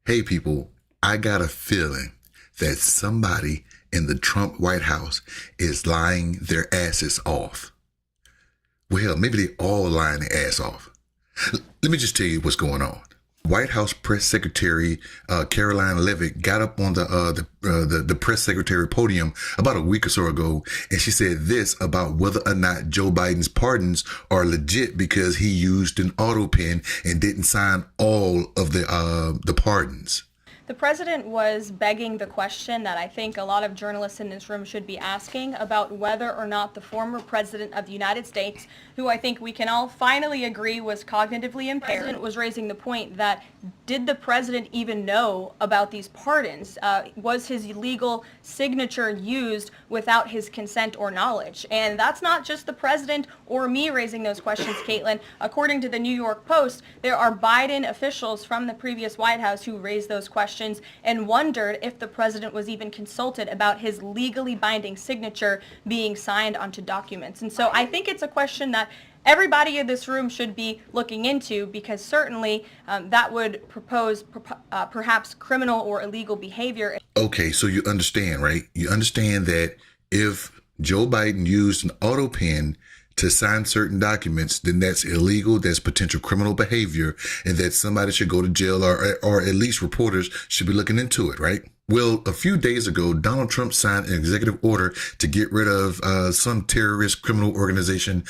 Hey people, I got a feeling that somebody in the Trump White House is lying their asses off. Well, maybe they all lying their ass off. Let me just tell you what's going on. White House Press Secretary Caroline Leavitt got up on the press secretary podium about a week or so ago, and she said this about whether or not Joe Biden's pardons are legit because he used an auto pen and didn't sign all of the pardons. The president was begging the question that I think a lot of journalists in this room should be asking about whether or not the former president of the United States, who I think we can all finally agree was cognitively impaired, was raising the point that did the president even know about these pardons? Was his legal signature used without his consent or knowledge? And that's not just the president or me raising those questions, Caitlin. According to the New York Post, there are Biden officials from the previous White House who raised those questions and wondered if the president was even consulted about his legally binding signature being signed onto documents. And so I think it's a question that everybody in this room should be looking into, because certainly that would propose perhaps criminal or illegal behavior. Okay, so you understand, right? You understand that if Joe Biden used an auto pen to sign certain documents, then that's illegal, that's potential criminal behavior, and that somebody should go to jail, or at least reporters should be looking into it, right? Well, a few days ago, Donald Trump signed an executive order to get rid of some terrorist criminal organization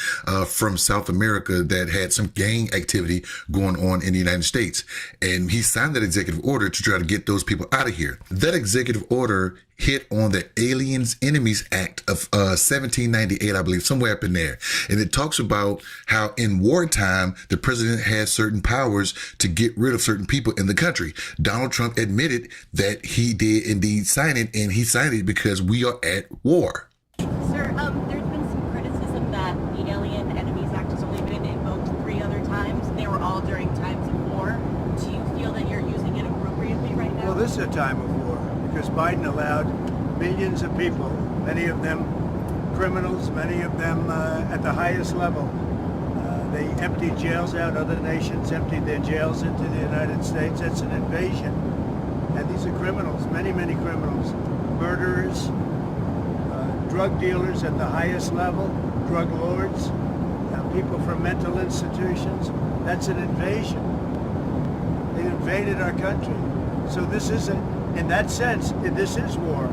from South America that had some gang activity going on in the United States. And he signed that executive order to try to get those people out of here. That executive order hit on the Aliens Enemies Act of 1798, I believe, somewhere up in there. And it talks about how in wartime, the president has certain powers to get rid of certain people in the country. Donald Trump admitted that he did indeed sign it, and he signed it because we are at war. Sir, there's been some criticism that the Alien Enemies Act has only been invoked 3 other times. They were all during times of war. Do you feel that you're using it appropriately right now? Well, this is a time of war because Biden allowed millions of people, many of them criminals, many of them at the highest level. They emptied jails out. Other nations emptied their jails into the United States. That's an invasion. And these are criminals, many, many criminals, murderers, drug dealers at the highest level, drug lords, people from mental institutions. That's an invasion. They invaded our country. So this isn't, in that sense, this is war.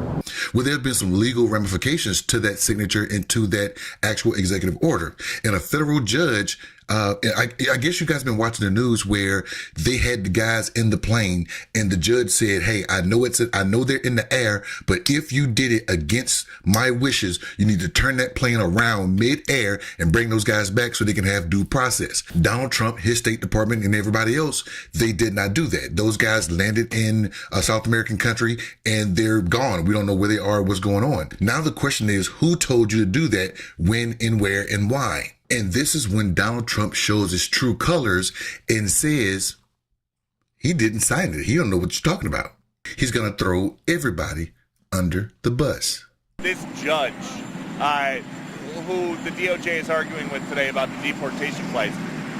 Well, there have been some legal ramifications to that signature and to that actual executive order. And a federal judge, I guess you guys have been watching the news where they had the guys in the plane and the judge said, hey, I know they're in the air, but if you did it against my wishes, you need to turn that plane around mid-air and bring those guys back so they can have due process. Donald Trump, his State Department, and everybody else, they did not do that. Those guys landed in a South American country and they're gone. We don't know where they are, what's going on. Now the question is, who told you to do that, when and where and why? And this is when Donald Trump shows his true colors and says he didn't sign it. He don't know what you're talking about. He's going to throw everybody under the bus. This judge, who the DOJ is arguing with today about the deportation flights,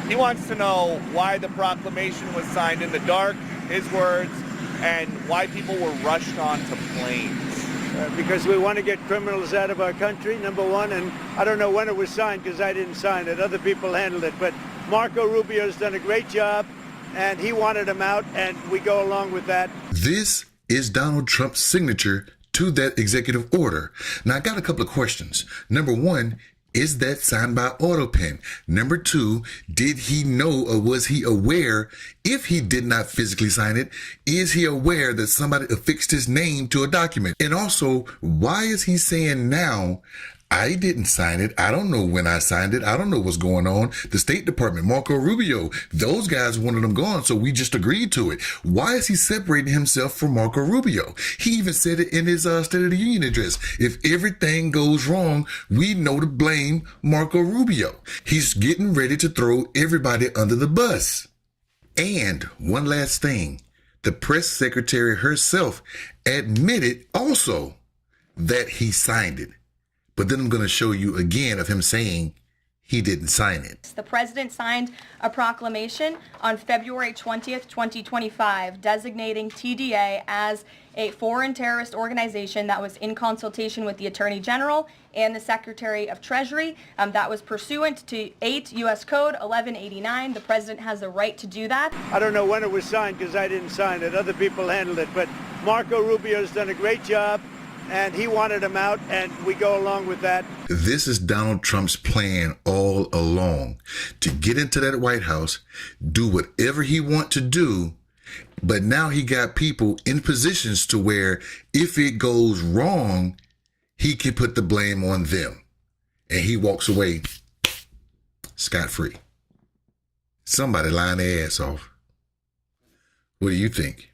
he wants to know why the proclamation was signed in the dark, his words, and why people were rushed onto planes. Because we want to get criminals out of our country, number one, and I don't know when it was signed because I didn't sign it. Other people handled it. But Marco Rubio's done a great job, and he wanted them out, and we go along with that. This is Donald Trump's signature to that executive order. Now, I got a couple of questions. Number one, is that signed by auto pen? Number two, did he know or was he aware, if he did not physically sign it, is he aware that somebody affixed his name to a document? And also, why is he saying now, I didn't sign it. I don't know when I signed it. I don't know what's going on. The State Department, Marco Rubio, those guys wanted them gone, so we just agreed to it. Why is he separating himself from Marco Rubio? He even said it in his State of the Union address. If everything goes wrong, we know to blame Marco Rubio. He's getting ready to throw everybody under the bus. And one last thing, the press secretary herself admitted also that he signed it. But then I'm going to show you again of him saying he didn't sign it. The president signed a proclamation on February 20th, 2025, designating TDA as a foreign terrorist organization that was in consultation with the Attorney General and the Secretary of Treasury. That was pursuant to 8 U.S. Code 1189. The president has the right to do that. I don't know when it was signed because I didn't sign it. Other people handled it. But Marco Rubio's done a great job, and he wanted him out, and we go along with that. This is Donald Trump's plan all along, to get into that White House, do whatever he wants to do, but now he got people in positions to where if it goes wrong, he can put the blame on them. And he walks away scot-free. Somebody lying their ass off. What do you think?